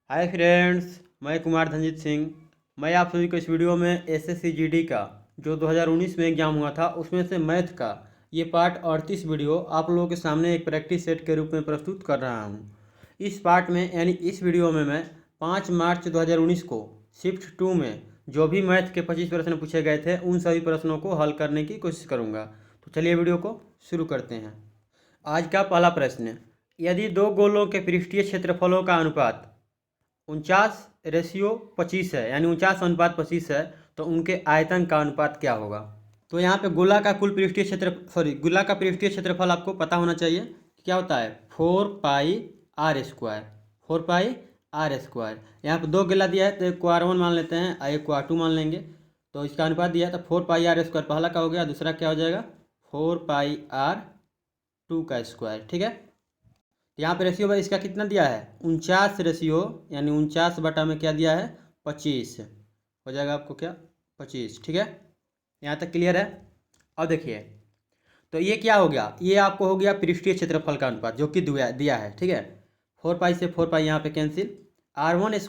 Hi friends, मैं कुमार धनजीत सिंह। मैं आप सभी को इस वीडियो में एसएससी जीडी का जो 2019 में एग्ज़ाम हुआ था उसमें से मैथ का ये पार्ट 38 वीडियो आप लोगों के सामने एक प्रैक्टिस सेट के रूप में प्रस्तुत कर रहा हूँ। इस पार्ट में यानी इस वीडियो में मैं 5 मार्च 2019 को शिफ्ट 2 में जो भी मैथ के 25 प्रश्न पूछे गए थे उन सभी प्रश्नों को हल करने की कोशिश करूँगा। तो चलिए वीडियो को शुरू करते हैं। आज का पहला प्रश्न, यदि दो गोलों के पृष्ठीय क्षेत्रफलों का अनुपात 49:25 है, यानी 49:25 है, तो उनके आयतन का अनुपात क्या होगा। तो यहाँ पे गोला का कुल पृष्ठीय क्षेत्र गोला का पृष्ठीय क्षेत्रफल आपको पता होना चाहिए क्या होता है, 4πr²। 4πr²। यहाँ पे दो गोला दिया है तो एक को r1 मान लेते हैं और एक को r2 मान लेंगे। तो इसका अनुपात दिया है तो 4πr² पहला का हो गया, दूसरा क्या हो जाएगा 4πr² का स्क्वायर। ठीक है, यहाँ पे रेशियो भाई इसका कितना दिया है 49 रेशियो, यानी 49 बटा में क्या दिया है 25 हो जाएगा आपको क्या 25। ठीक है, यहाँ तक क्लियर है। अब देखिए तो ये क्या हो गया, ये आपको हो गया पृष्ठीय क्षेत्रफल का अनुपात जो कि दिया है। ठीक है, 4π से 4π यहाँ पे कैंसिल, r1² /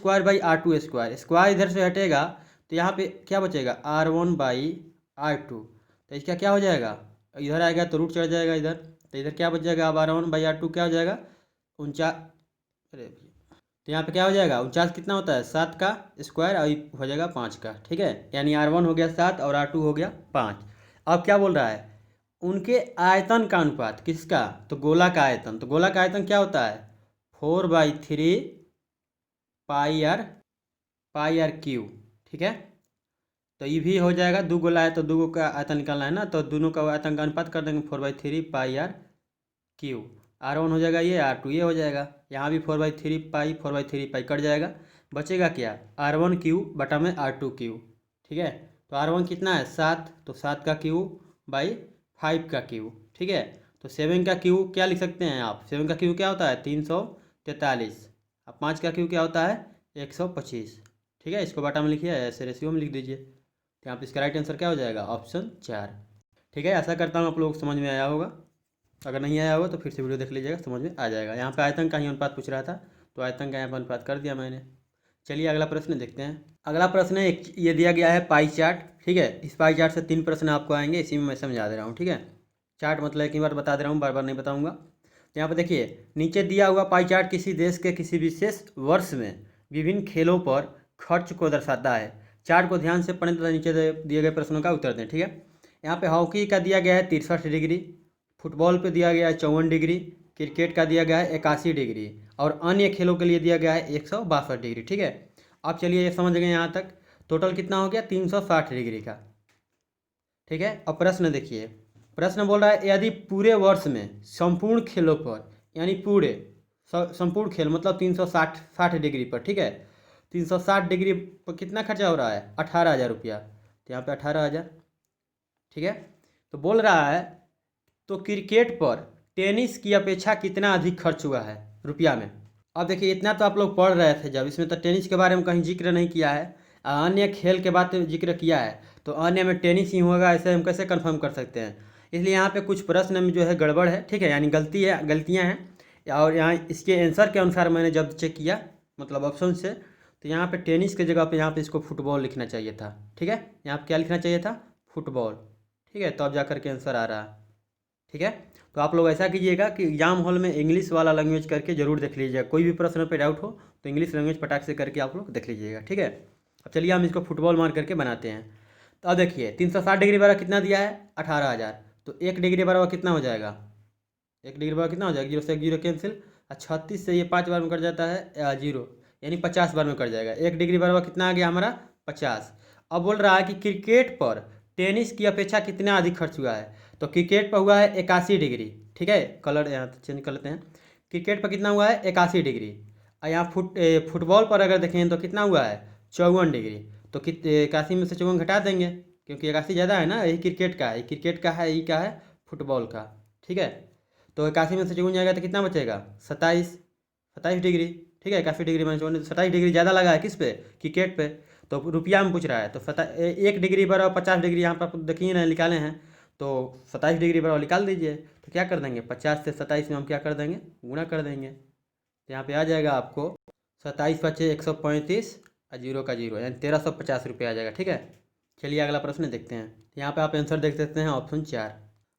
r2²। स्क्वायर इधर से हटेगा तो यहाँ पे क्या बचेगा r1/r2। तो इसका क्या हो जाएगा, इधर आएगा तो रूट चढ़ जाएगा इधर, तो इधर क्या बच जाएगा अब r1/r2 क्या हो जाएगा 49। अरे तो यहाँ पे क्या हो जाएगा 49 कितना होता है 7 का स्क्वायर और हो जाएगा 5 का। ठीक है, यानी r1 हो गया 7 और r2 हो गया 5। अब क्या बोल रहा है उनके आयतन का अनुपात किसका, तो गोला का आयतन। तो गोला का आयतन क्या होता है 4/3 ठीक है, तो ये भी हो जाएगा, दो गोला है तो दो का आयतन निकालना है ना, तो दोनों का आयतन का अनुपात कर देंगे 4/3 r1 हो जाएगा ये, r2 ये हो जाएगा। यहाँ भी 4/3 कट जाएगा, बचेगा क्या r1³ बटा में r2³। ठीक है, तो r1 कितना है 7, तो 7 का क्यूब बाई 5 का क्यूब। ठीक है, तो 7 का क्यूब क्या लिख सकते हैं आप, 7 का क्यूब क्या होता है 343। अब 5 का क्यूब क्या होता है 125। ठीक है, इसको बटा में लिखिए, ऐसे रेशियो में लिख दीजिए। तो यहाँ पे इसका राइट आंसर क्या हो जाएगा ऑप्शन 4। ठीक है, ऐसा करता हूँ आप लोगों को समझ में आया होगा, अगर नहीं आया होगा तो फिर से वीडियो देख लीजिएगा, समझ में आ जाएगा। यहाँ पे आयतन का ही अनुपात पूछ रहा था तो आयतन का यहाँ पर अनुपात कर दिया मैंने। चलिए अगला प्रश्न देखते हैं। अगला प्रश्न है ये दिया गया है पाई चार्ट। ठीक है, इस पाई चार्ट से 3 प्रश्न आपको आएंगे, इसी में मैं समझा दे रहा हूँ। ठीक है, चार्ट मतलब एक ही बार बता दे रहा हूँ, बार बार नहीं बताऊँगा। तो यहाँ पर देखिए नीचे दिया हुआ पाई चार्ट किसी देश के किसी विशेष वर्ष में विभिन्न खेलों पर खर्च को दर्शाता है। चार्ट को ध्यान से पढ़ें तथा नीचे दिए गए प्रश्नों का उत्तर दें। ठीक है, यहाँ पे हॉकी का दिया गया है 63 डिग्री, फुटबॉल पे दिया गया है 54 डिग्री, क्रिकेट का दिया गया है 81 डिग्री और अन्य खेलों के लिए दिया गया है 162 डिग्री। ठीक है, अब चलिए ये समझ गए यहाँ तक, टोटल कितना हो गया 360 डिग्री का। ठीक है, अब प्रश्न देखिए, प्रश्न बोल रहा है यदि पूरे वर्ष में संपूर्ण खेलों पर, यानी पूरे संपूर्ण खेल मतलब 360 डिग्री पर, ठीक है 360 डिग्री पर कितना खर्चा हो रहा है 18,000 रुपया। तो यहाँ पे 18,000। ठीक है, तो बोल रहा है तो क्रिकेट पर टेनिस की अपेक्षा कितना अधिक खर्च हुआ है रुपया में। अब देखिए इतना तो आप लोग पढ़ रहे थे जब, इसमें तो टेनिस के बारे में कहीं जिक्र नहीं किया है, अन्य खेल के बात जिक्र किया है, तो अन्य में टेनिस ही होगा ऐसे हम कैसे कंफर्म कर सकते हैं। इसलिए यहाँ पे कुछ प्रश्न में जो है गड़बड़ है। ठीक है, यानी गलतियाँ हैं, और यहाँ इसके आंसर के अनुसार मैंने जब चेक किया मतलब ऑप्शन से, तो यहाँ पे टेनिस के जगह पे यहाँ पे इसको फुटबॉल लिखना चाहिए था। ठीक है, यहाँ पे क्या लिखना चाहिए था फुटबॉल। ठीक है, तो अब जा करके आंसर आ रहा है। ठीक है, तो आप लोग ऐसा कीजिएगा कि एग्जाम हॉल में इंग्लिश वाला लैंग्वेज करके जरूर देख लीजिएगा, कोई भी प्रश्न पे डाउट हो तो इंग्लिश लैंग्वेज पटाख से करके आप लोग देख लीजिएगा। ठीक है, अब चलिए हम इसको फुटबॉल मार करके बनाते हैं। तो अब देखिए 360 डिग्री बराबर कितना दिया है 18,000, तो 1 डिग्री बराबर कितना हो जाएगा, 1 डिग्री बराबर कितना हो जाएगा, 0 से 1 0 कैंसिल, 36 से ये 5 बार में कट जाता है 0, यानी 50 बार में कट जाएगा। 1 डिग्री बराबर कितना आ गया हमारा 50। अब बोल रहा है कि क्रिकेट पर टेनिस की अपेक्षा कितना अधिक खर्च हुआ है, तो क्रिकेट पर हुआ है 81 डिग्री। ठीक है, कलर यहाँ चेंज कर लेते हैं, क्रिकेट पर कितना हुआ है 81 डिग्री, और यहाँ फुटबॉल पर अगर देखें तो कितना हुआ है 54 डिग्री। तो 81 में से 54 घटा देंगे क्योंकि 81 ज़्यादा है ना, यही क्रिकेट का है, यही क्रिकेट का है, यही का है फुटबॉल का। ठीक है, तो 81 में से 54 जाएगा तो कितना बचेगा 27 डिग्री। ठीक है, 81 डिग्री में 27 डिग्री ज़्यादा लगा है किस पे क्रिकेट पे, तो रुपया में पूछ रहा है। तो 1 डिग्री बराबर 50 डिग्री, यहाँ पर आप देखिए ना निकाले हैं, तो 27 डिग्री बराबर निकाल दीजिए। तो क्या कर देंगे 50 से 27 में हम क्या कर देंगे गुणा कर देंगे, तो यहाँ पे आ जाएगा आपको 27 बचे 135 और 0 का 0 यानी 1350 रुपये आ जाएगा। ठीक है, चलिए अगला प्रश्न देखते हैं। यहाँ पे आप आंसर देख सकते हैं ऑप्शन 4।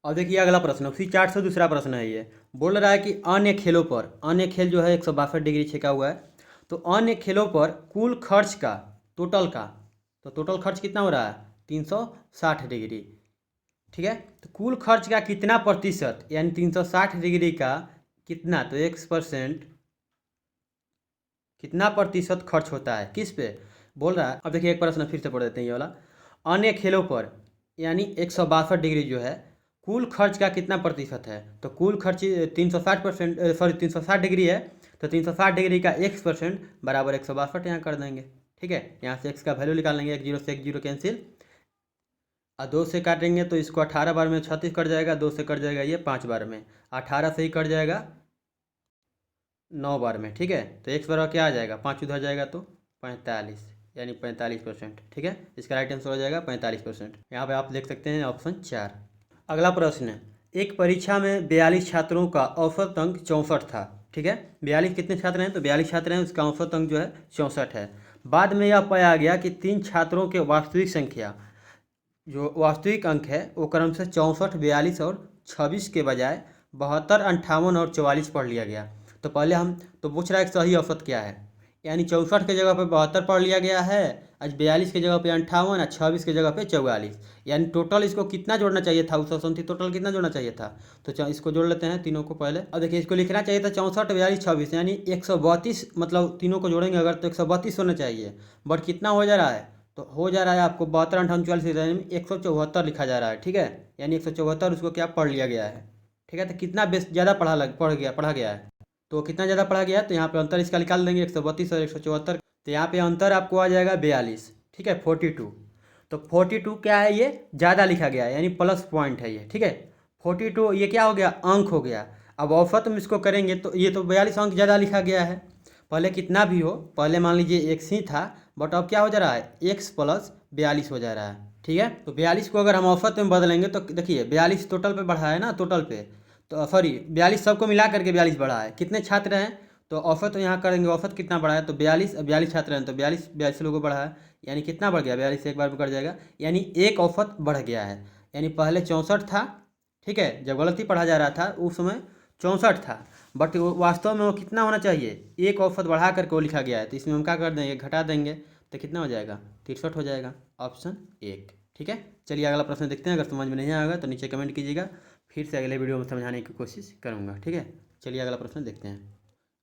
और देखिए अगला प्रश्न उसी चार्ट से दूसरा प्रश्न है। ये बोल रहा है कि अन्य खेलों पर, अन्य खेल जो है 162 डिग्री छेका हुआ है, तो अन्य खेलों पर कुल खर्च का टोटल का, तो टोटल खर्च कितना हो रहा है 360 डिग्री। ठीक है, तो कुल खर्च का कितना प्रतिशत यानी 360 डिग्री का कितना, तो 1% कितना प्रतिशत खर्च होता है किस पे बोल रहा है। अब देखिए एक प्रश्न फिर से पढ़ देते हैं ये वाला। अन्य खेलों पर यानी 162 डिग्री जो है कुल खर्च का कितना प्रतिशत है, तो कुल खर्च 360% सॉरी 360 डिग्री है, तो 360 डिग्री का 1% बराबर 162 यहाँ कर देंगे। ठीक है, यहाँ से x का वैल्यू निकाल लेंगे, 1 0 से 1 0 कैंसिल, और 2 से काटेंगे तो इसको 18 बार में 36 कट जाएगा, 2 से कट जाएगा ये 5 बार में, 18 से ही कट जाएगा 9 बार में। ठीक है, तो x बराबर क्या आ जाएगा, 5 उधर जाएगा तो 45 यानी 45%। ठीक है, इसका राइट आंसर हो जाएगा 45%। यहाँ पे आप देख सकते हैं ऑप्शन 4। अगला प्रश्न है, एक परीक्षा में 42 छात्रों का औसत अंक 64 था। ठीक है, 42 कितने छात्र हैं, तो 42 छात्र हैं, उसका औसत अंक जो है 64 है। बाद में यह पाया गया कि 3 छात्रों के वास्तविक संख्या जो वास्तविक अंक है वो क्रम से 64, 42 और 26 के बजाय 72, 58 और 44 पढ़ लिया गया। तो पहले हम तो पूछ रहा है कि सही औसत क्या है, यानी 64 के जगह पे 72 पढ़ लिया गया है, आज 42 के जगह पे 58 और 26 के जगह पे 44, यानी टोटल इसको कितना जोड़ना चाहिए था, 137 टोटल कितना जोड़ना चाहिए था, तो इसको जोड़ लेते हैं तीनों को पहले। अब देखिए इसको लिखना चाहिए था 64, 42, 26 यानी 132, मतलब तीनों को जोड़ेंगे अगर तो 132 होना चाहिए, बट कितना हो जा रहा है, तो हो जा रहा है आपको 72, 58, 44 यानी 174 लिखा जा रहा है। ठीक है, यानी 174 उसको क्या पढ़ लिया गया है। ठीक है, तो कितना बेस ज़्यादा पढ़ा गया है, तो कितना ज़्यादा पढ़ा गया है, तो यहाँ पे अंतर इसका निकाल देंगे 132 और 174, तो यहाँ पे अंतर आपको आ जाएगा 42। ठीक है, 42, तो 42 क्या है, ये ज़्यादा लिखा गया है यानी प्लस पॉइंट है ये। ठीक है, 42 ये क्या हो गया, अंक हो गया। अब औसत में इसको करेंगे तो ये तो 42 अंक ज़्यादा लिखा गया है। पहले कितना भी हो, पहले मान लीजिए x ही था, बट अब क्या हो जा रहा है x प्लस 42 हो जा रहा है। ठीक है, तो 42 को अगर हम औसत में बदलेंगे तो देखिए 42 टोटल पे बढ़ा है ना, टोटल पे तो सॉरी 42 सबको मिला करके 42 बढ़ा है। कितने छात्र हैं, तो औसत यहाँ करेंगे, औसत कितना बढ़ा है, तो 42 छात्र हैं तो 42 लोगों को बढ़ा है, यानी कितना बढ़ गया, 42 से एक बार में कट जाएगा, यानी एक औसत बढ़ गया है। यानी पहले 64 था, ठीक है, जब गलती पढ़ा जा रहा था उस समय 64 था, बट वास्तव में वो कितना होना चाहिए, एक औसत बढ़ा करके वो लिखा गया है, तो इसमें हम क्या कर देंगे, घटा देंगे, तो कितना हो जाएगा 63 हो जाएगा, ऑप्शन 1। ठीक है, चलिए अगला प्रश्न देखते हैं, अगर समझ में नहीं आएगा तो नीचे कमेंट कीजिएगा, फिर से अगले वीडियो में समझाने की कोशिश करूँगा। ठीक है, चलिए अगला प्रश्न देखते हैं।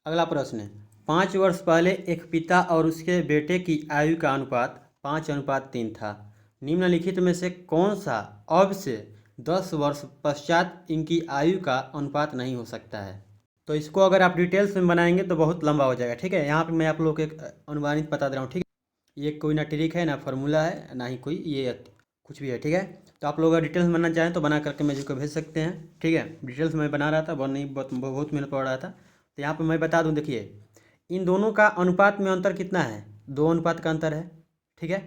अगला प्रश्न है, 5 वर्ष पहले एक पिता और उसके बेटे की आयु का अनुपात 5:3 था। निम्नलिखित में से कौन सा अब से 10 वर्ष पश्चात इनकी आयु का अनुपात नहीं हो सकता है। तो इसको अगर आप डिटेल्स में बनाएंगे तो बहुत लंबा हो जाएगा। ठीक है, यहाँ पे मैं आप लोग को एक अनुमानित बता दे रहा हूँ। ठीक है, ये कोई ना ट्रिक है ना फार्मूला है ना ही कोई ये कुछ भी है। ठीक है, तो आप लोग अगर डिटेल्स में बनना चाहें तो बना करके मुझे को भेज सकते हैं। ठीक है, डिटेल्स में बना रहा था, बहुत मेहनत पड़ रहा था, तो यहाँ पर मैं बता दूँ, देखिए इन दोनों का अनुपात में अंतर कितना है, 2 अनुपात का अंतर है। ठीक है,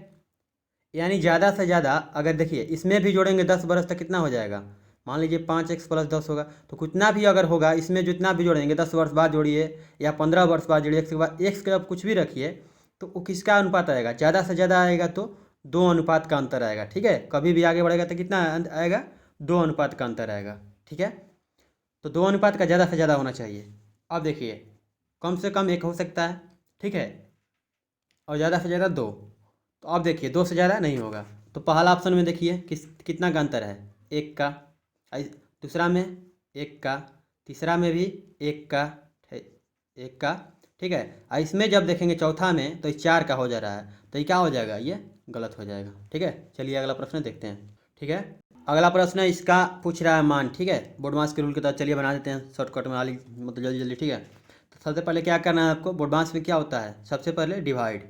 यानी ज़्यादा से ज़्यादा अगर देखिए इसमें भी जोड़ेंगे 10 बरस तक कितना हो जाएगा, मान लीजिए 5x + 10 होगा, तो कितना भी अगर होगा इसमें जितना भी जोड़ेंगे 10 वर्ष बाद जोड़िए या 15 वर्ष बाद जोड़िए, x के बाद x के अब कुछ भी रखिए, तो वो किसका अनुपात आएगा, ज़्यादा से ज़्यादा आएगा तो 2 अनुपात का अंतर आएगा। ठीक है, कभी भी आगे बढ़ेगा तो कितना आएगा, 2 अनुपात का अंतर आएगा। ठीक है, तो 2 अनुपात का ज़्यादा से ज़्यादा होना चाहिए। अब देखिए कम से कम 1 हो सकता है, ठीक है, और ज़्यादा से ज़्यादा 2, तो अब देखिए 2 से ज़्यादा नहीं होगा, तो पहला ऑप्शन में देखिए कितना का अंतर है, 1 का, दूसरा में 1 का, तीसरा में भी 1 का, 1 का। ठीक है, इसमें जब देखेंगे चौथा में तो ये 4 का हो जा रहा है, तो ये क्या हो जाएगा, ये गलत हो जाएगा। ठीक है, चलिए अगला प्रश्न देखते हैं। ठीक है, अगला प्रश्न है इसका पूछ रहा है मान। ठीक है, बोर्डमास के रूल के तहत चलिए बना देते हैं शॉर्टकट में, मतलब जल्दी जल्दी। ठीक है, तो सबसे पहले क्या करना है आपको, बोर्डमास में क्या होता है, सबसे पहले डिवाइड।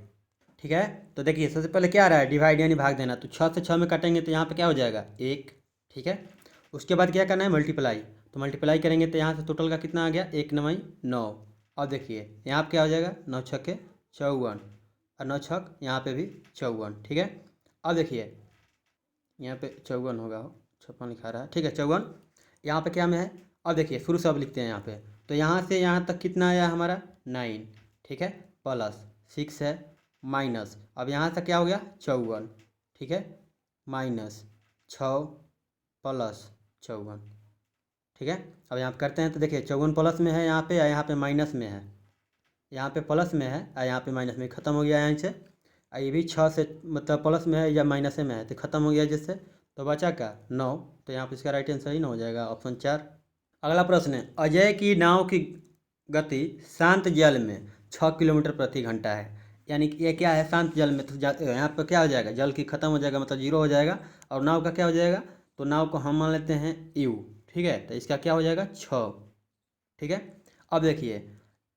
ठीक है, तो देखिए सबसे पहले क्या आ रहा है, डिवाइड यानी भाग देना, तो 6 से 6 में काटेंगे तो यहाँ पे क्या हो जाएगा 1। ठीक है, उसके बाद क्या करना है, मल्टीप्लाई, तो मल्टीप्लाई करेंगे तो यहाँ से टोटल का कितना आ गया, 1 9 9। अब देखिए यहाँ पे क्या हो जाएगा, 9 6 54 और 9 6 यहाँ पे भी 54। ठीक है, अब देखिए यहाँ पे 54 होगा, 56 लिखा रहा है। ठीक है, 54 यहाँ पे क्या में है, अब देखिए शुरू से अब लिखते हैं यहाँ पे, तो यहाँ से यहाँ तक कितना आया हमारा 9। ठीक है, प्लस 6 है माइनस, अब यहाँ से क्या हो गया 54, ठीक है, माइनस 6 प्लस 54, ठीक है। अब यहाँ पे करते हैं तो देखिए 54 प्लस में है यहाँ पे, या यहाँ पे माइनस में है, यहाँ पे प्लस में है और यहाँ पे माइनस में, ख़त्म हो गया यहाँ से। ये भी 6 से मतलब प्लस में है या माइनस में है तो ख़त्म हो गया जिससे, तो बचा क्या 9, तो यहाँ पे इसका राइट आंसर ही ना हो जाएगा ऑप्शन 4। अगला प्रश्न है, अजय की नाव की गति शांत जल में 6 किलोमीटर प्रति घंटा है, यानी कि ये क्या है शांत जल में, तो यहाँ पर क्या हो जाएगा, जल की ख़त्म हो जाएगा मतलब जीरो हो जाएगा, और नाव का क्या हो जाएगा, तो नाव को हम मान लेते हैं यू, ठीक है, तो इसका क्या हो जाएगा 6, ठीक है। अब देखिए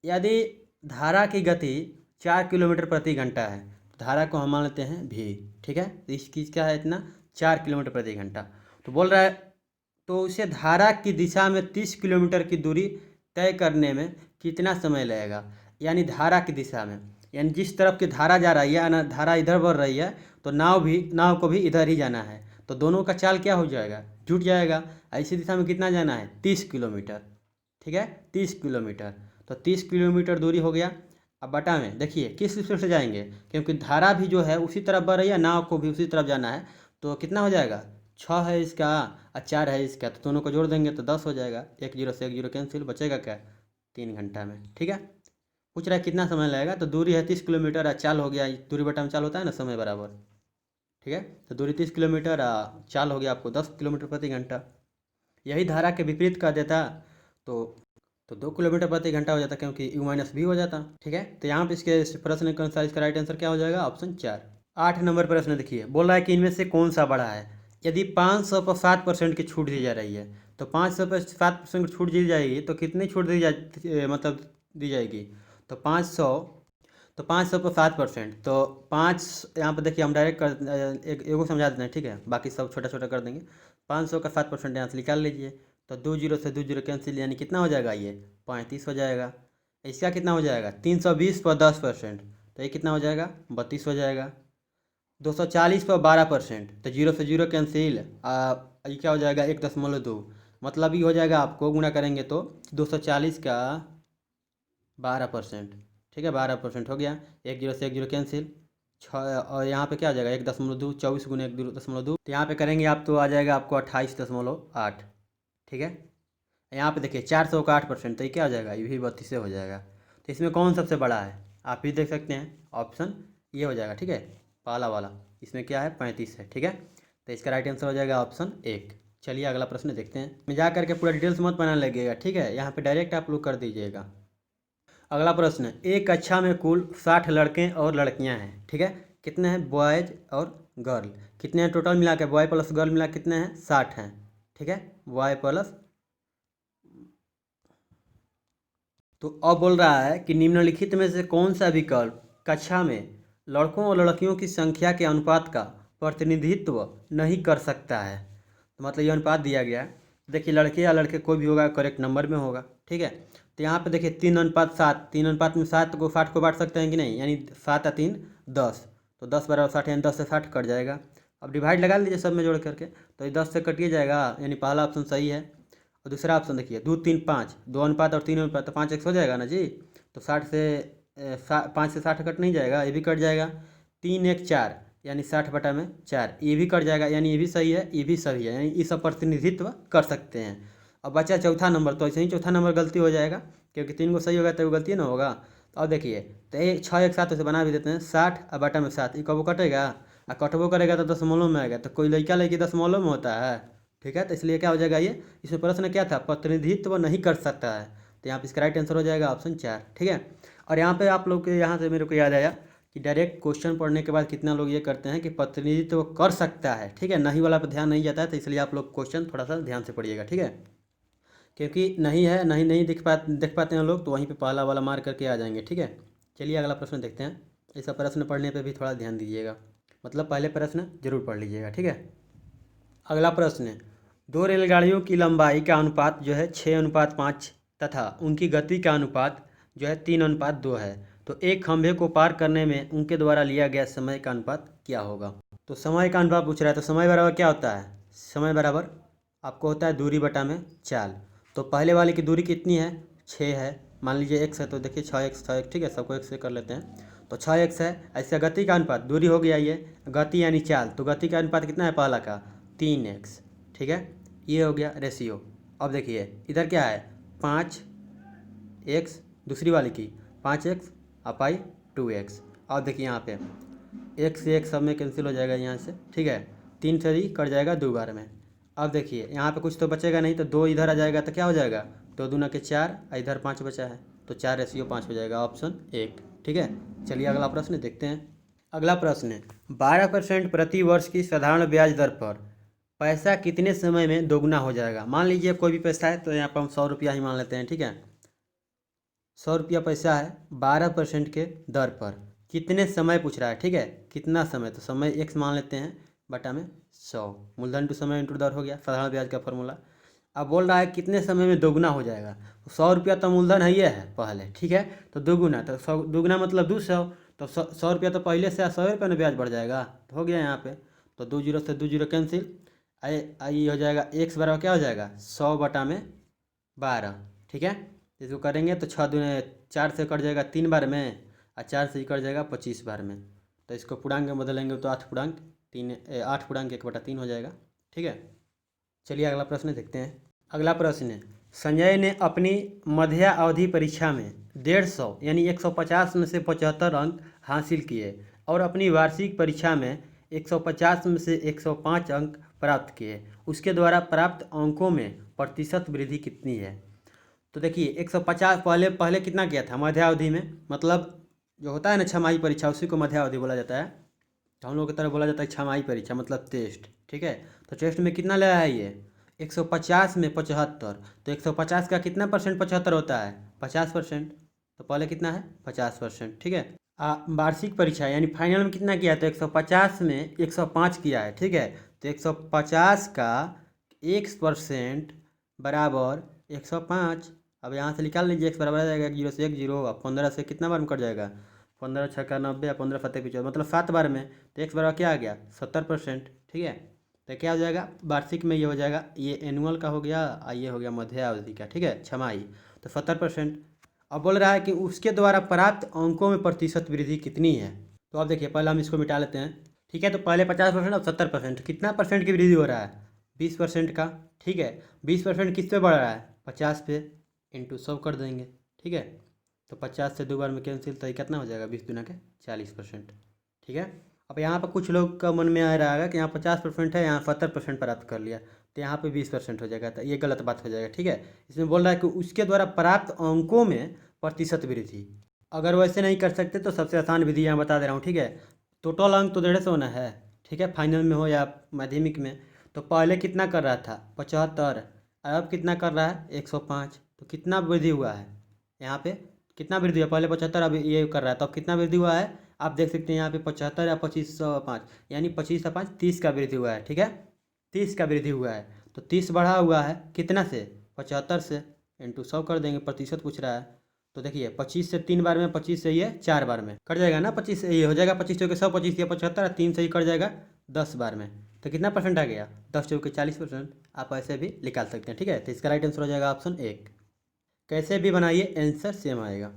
यदि धारा की गति 4 किलोमीटर प्रति घंटा है, तो धारा को हम मान लेते हैं भी, ठीक है, तो इसकी क्या है इतना 4 किलोमीटर प्रति घंटा, तो बोल रहा है तो उसे धारा की दिशा में 30 किलोमीटर की दूरी तय करने में कितना समय लगेगा, यानी धारा की दिशा में, यानी जिस तरफ की धारा जा रही है ना, धारा इधर बढ़ रही है तो नाव को भी इधर ही जाना है, तो दोनों का चाल क्या हो जाएगा, जुट जाएगा। ऐसी दिशा में कितना जाना है 30 किलोमीटर, ठीक है 30 किलोमीटर, तो 30 किलोमीटर दूरी हो गया। अब बटा में देखिए किस स्पीड से जाएंगे, क्योंकि धारा भी जो है उसी तरफ बढ़ रही है, नाव को भी उसी तरफ जाना है, तो कितना हो जाएगा 6 है इसका और 4 है इसका, तो दोनों को जोड़ देंगे तो 10 हो जाएगा, 1 जीरो से 1 जीरो कैंसिल, बचेगा क्या 3 घंटा में, ठीक है। पूछ रहा है कितना समय लगेगा, तो दूरी है 30 किलोमीटर और चाल हो गया, दूरी बटा में चाल होता है ना समय बराबर, ठीक है, तो दूरी 30 किलोमीटर चाल हो गया आपको 10 किलोमीटर प्रति घंटा। यही धारा के विपरीत कर देता तो 2 किलोमीटर प्रति घंटा हो जाता, क्योंकि यू माइनस भी हो जाता, ठीक है। तो यहाँ पे इसके प्रश्न के अनुसार इसका राइट आंसर क्या हो जाएगा ऑप्शन 4। 8 नंबर प्रश्न देखिए, बोल रहा है कि इनमें से कौन सा बड़ा है, यदि 500 पर 7% की छूट दी जा रही है, तो 500 पर 7% छूट दी जाएगी तो कितनी छूट मतलब दी जाएगी, तो 500 पर 7%, तो 5 यहाँ पर देखिए हम डायरेक्ट कर एगो समझा देते हैं, ठीक है, बाकी सब छोटा छोटा कर देंगे। 500 का 7% यहाँ से निकाल लीजिए, तो 2 जीरो से 2 जीरो कैंसिल, यानी कितना हो जाएगा ये 35 हो जाएगा। इसका कितना हो जाएगा 320 पर 10%, तो ये कितना हो जाएगा 32 हो जाएगा। 240 पर 12%, तो जीरो से जीरो कैंसिल, ये क्या हो जाएगा 1.2, मतलब ये हो जाएगा आपको गुणा करेंगे तो 240 का 12%, ठीक है 12% हो गया, 1 जीरो से 1 जीरो कैंसिल, 6 और यहाँ पे क्या आ जाएगा 1.2, 24 गुने 1.2, तो यहाँ पे करेंगे आप तो आ जाएगा आपको 28.8, ठीक है। यहाँ पे देखिए 400 का 8%, तो ये क्या हो जाएगा ये भी 32 हो जाएगा। तो इसमें कौन सबसे बड़ा है, आप भी देख सकते हैं ऑप्शन ये हो जाएगा, ठीक है, पहला वाला, इसमें क्या है 35 है, ठीक है, तो इसका राइट आंसर हो जाएगा ऑप्शन 1। चलिए अगला प्रश्न देखते हैं, मैं जा करके पूरा डिटेल्स मत बनाने लगेगा, ठीक है, यहाँ पे डायरेक्ट आप लोग कर दीजिएगा। अगला प्रश्न, एक कक्षा में कुल 60 लड़के और लड़कियाँ हैं, ठीक है, कितने हैं बॉयज़ और गर्ल, कितने हैं टोटल मिला के, बॉय प्लस गर्ल मिला कितने हैं 60 हैं, ठीक है, बॉय प्लस। तो अब बोल रहा है कि निम्नलिखित में से कौन सा विकल्प कक्षा में लड़कों और लड़कियों की संख्या के अनुपात का प्रतिनिधित्व नहीं कर सकता है, तो मतलब ये अनुपात दिया गया है, देखिए लड़के या लड़के कोई भी होगा करेक्ट नंबर में होगा, ठीक है। तो यहाँ पे देखिए 3:7, 3 अनुपात में 7 को 60 को बांट सकते हैं कि नहीं, यानी 7 और 3 10, तो 10 बराबर 60, यानी 10 से 60 कट जाएगा। अब डिवाइड लगा लीजिए सब में जोड़ करके, तो ये 10 से कटिए जाएगा, यानी पहला ऑप्शन सही है। और दूसरा ऑप्शन देखिए 2 3 5, 2 अनुपात और 3 अनुपात, तो 5 हो जाएगा ना जी, तो 60 से 5 से 60 कट नहीं जाएगा, ये भी कट जाएगा। 3 1 4, यानी 60 बटा में 4, ये भी कट जाएगा, यानी ये भी सही है ये भी सही है, यानी ये सब प्रतिनिधित्व कर सकते हैं। अब बचा चौथा नंबर, तो ऐसे ही चौथा नंबर गलती हो जाएगा, क्योंकि 3 को सही होगा तो वो गलती ना होगा। तो अब देखिए तो ये 6 1 7 से बना भी देते हैं, 60 और बटा में 7, ये कब कटेगा और कटबो करेगा तो दशमलव में आएगा, तो कोई लड़का लड़की दशमलव में होता है, ठीक है, तो इसलिए क्या हो जाएगा ये, इसमें प्रश्न क्या था प्रतिनिधित्व नहीं कर सकता है, तो यहाँ पे इसका राइट आंसर हो जाएगा ऑप्शन 4, ठीक है। और यहाँ पे आप लोग के यहाँ से मेरे को याद आया कि डायरेक्ट क्वेश्चन पढ़ने के बाद कितना लोग ये करते हैं कि प्रतिनिधित्व कर सकता है, ठीक है, नहीं वाला पर ध्यान नहीं जाता है, तो इसलिए आप लोग क्वेश्चन थोड़ा सा ध्यान से पढ़िएगा, ठीक है, क्योंकि नहीं है नहीं देख पाते हैं लोग, तो वहीं पे पहला वाला मार करके आ जाएंगे, ठीक है। चलिए अगला प्रश्न देखते हैं, ऐसा प्रश्न पढ़ने पे भी थोड़ा ध्यान दीजिएगा, मतलब पहले प्रश्न जरूर पढ़ लीजिएगा, ठीक है। अगला प्रश्न है, 2 रेलगाड़ियों की लंबाई का अनुपात जो है 6:5 तथा उनकी गति का अनुपात जो है 3:2 है, तो एक खंभे को पार करने में उनके द्वारा लिया गया समय का अनुपात क्या होगा। तो समय का अनुपात पूछ रहा है, तो समय बराबर क्या होता है, समय बराबर आपको होता है दूरी बटा में चाल, तो पहले वाले की दूरी कितनी है 6 है, मान लीजिए x है तो देखिए 6x 6x, ठीक है, सबको x से कर लेते हैं। तो 6x है। ऐसे गति का अनुपात, दूरी हो गया ये, गति यानी चाल, तो गति का अनुपात कितना है पहला का 3x, ठीक है, ये हो गया रेशियो। अब देखिए इधर क्या है 5x, दूसरी वाली की 5x अपाई 2x। अब देखिए यहाँ पे एक से एक सब में कैंसिल हो जाएगा यहाँ से, ठीक है, 3 से ही कट जाएगा 2 बार में। अब देखिए यहाँ पे कुछ तो बचेगा नहीं, तो 2 इधर आ जाएगा तो क्या हो जाएगा 2 दूना के 4, इधर 5 बचा है तो 4:5 हो जाएगा, ऑप्शन 1, ठीक है। चलिए अगला प्रश्न देखते हैं। अगला प्रश्न है 12% प्रति वर्ष की साधारण ब्याज दर पर पैसा कितने समय में दोगुना हो जाएगा। मान लीजिए कोई भी पैसा है तो यहाँ पर हम 100 रुपया ही मान लेते हैं, ठीक है, 100 रुपया पैसा है 12% के दर पर कितने समय पूछ रहा है, ठीक है, कितना समय, तो समय x मान लेते हैं बटा में 100, मूलधन टू समय इंटू दर हो गया साधारण ब्याज का फॉर्मूला। अब बोल रहा है कितने समय में दोगुना हो जाएगा, तो 100 रुपया तो मूलधन है ये है पहले, ठीक है, तो दोगुना, तो 100 दोगुना मतलब 200, तो 100 रुपया तो पहले से 100 रुपये में ब्याज बढ़ जाएगा, तो हो गया यहाँ पे, तो 2 जीरो से 2 जीरो कैंसिल, आई हो जाएगा x बराबर क्या हो जाएगा 100 बटा में 12, ठीक है। इसको करेंगे तो 6 दूने 4 से कट जाएगा 3 बार में, और 4 से ही कट जाएगा 25 बार में, तो इसको पूर्णांक में बदलेंगे तो 8 पूर्णांक 1/3 हो जाएगा, ठीक है। चलिए अगला प्रश्न देखते हैं। अगला प्रश्न है संजय ने अपनी मध्य अवधि परीक्षा में 150 यानी 150 में से 75 अंक हासिल किए और अपनी वार्षिक परीक्षा में 150 में से 105 अंक प्राप्त किए, उसके द्वारा प्राप्त अंकों में प्रतिशत वृद्धि कितनी है। तो देखिए 150 पहले कितना किया था मध्यावधि में, मतलब जो होता है ना छमाही परीक्षा, उसी को मध्यावधि बोला जाता है, तो हम लोग की तरफ बोला जाता है छमाही परीक्षा मतलब टेस्ट, ठीक है। तो टेस्ट में कितना लाया है ये 150 में 75, तो 150 का कितना परसेंट 75 होता है 50%, तो पहले कितना है 50%, ठीक है। वार्षिक परीक्षा यानी फाइनल में कितना किया, तो 150 में 105 किया है, ठीक है, तो 150 का 1% बराबर 105। अब यहाँ से निकाल लीजिए x बराबर आ जाएगा 0 से 1 0, अब 15 से कितना बार में कट जाएगा 15 छक्का 90, या 15 फतेह 75, मतलब 7 बार में, तो x बराबर क्या आ गया 70%, ठीक है। तो क्या हो जाएगा वार्षिक में ये हो जाएगा, ये एनुअल का हो गया और ये हो गया मध्यावधि का, ठीक है, छमाही, तो 70%। अब बोल रहा है कि उसके द्वारा प्राप्त अंकों में प्रतिशत वृद्धि कितनी है। तो अब देखिए पहले हम इसको मिटा लेते हैं, ठीक है, तो पहले 50% अब 70%, कितना परसेंट की वृद्धि हो रहा है 20% का, ठीक है, 20% किस पे बढ़ रहा है 50 पे, इंटू 100 कर देंगे, ठीक है, तो 50 से 2 बार में कैंसिल, तो ये कितना हो जाएगा 20 दूना के 40%, ठीक है। अब यहाँ पर कुछ लोग का मन में आ रहा है कि यहाँ 50% है, यहाँ 70% प्राप्त कर लिया, तो यहाँ पे 20% हो जाएगा, तो ये गलत बात हो जाएगा, ठीक है। इसमें बोल रहा है कि उसके द्वारा प्राप्त अंकों में प्रतिशत वृद्धि। अगर वैसे नहीं कर सकते तो सबसे आसान विधि यहाँ बता दे रहा हूँ, ठीक है। टोटल अंक तो 150 होना है, ठीक है, फाइनल में हो या माध्यमिक में, तो पहले कितना कर रहा था 75, अब कितना कर रहा है 105, तो कितना वृद्धि हुआ है यहाँ पे, कितना वृद्धि हुआ, पहले 75 अब ये कर रहा है, तो अब कितना वृद्धि हुआ है आप देख सकते हैं यहाँ पे 75 या 2505 यानी 25 या 5 30 का वृद्धि हुआ है, ठीक है, 30 का वृद्धि हुआ है, तो 30 बढ़ा हुआ है कितना से 75 से, इंटू 100 कर देंगे, प्रतिशत पूछ रहा है, तो देखिए 25 से 3 बार में, 25 से ये 4 बार में कट जाएगा ना, 25 से ये हो जाएगा 25 चौके 100, 25 या 75, 3 से ही कट जाएगा 10 बार में, तो कितना परसेंट आ गया 10 चौके 40%। आप ऐसे भी निकाल सकते हैं, ठीक है, तो इसका राइट आंसर हो जाएगा ऑप्शन 1। कैसे भी बनाइए आंसर सेम आएगा।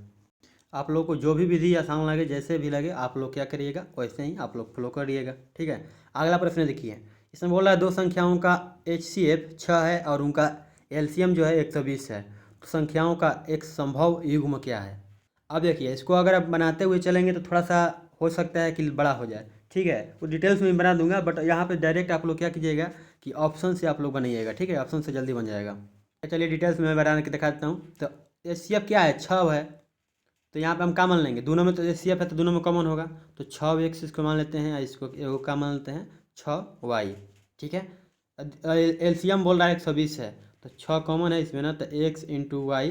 आप लोग को जो भी विधि आसान लगे, जैसे भी लगे आप लोग क्या करिएगा वैसे ही आप लोग फॉलो करिएगा, ठीक है। अगला प्रश्न देखिए, इसमें बोल रहा है दो संख्याओं का HCF 6 है और उनका LCM जो है 120 है, तो संख्याओं का एक संभव युग्म क्या है। अब देखिए इसको अगर आप बनाते हुए चलेंगे तो थोड़ा सा हो सकता है कि बड़ा हो जाए, ठीक है, वो डिटेल्स में बना दूंगा, बट यहाँ पे डायरेक्ट आप लोग क्या कीजिएगा कि ऑप्शन से आप लोग बनाइएगा, ठीक है, ऑप्शन से जल्दी बन जाएगा। चलिए डिटेल्स में बना के दिखा देता हूँ। तो HCF क्या है 6 है, तो यहाँ पे हम क्या मान लेंगे, दोनों में तो HCF है तो दोनों में कॉमन होगा, तो 6x इसको मान लेते हैं, इसको एगो क्या मान लेते हैं 6y, ठीक है। LCM बोल रहा है 120 है, तो 6 कॉमन है इसमें ना, तो x इंटू वाई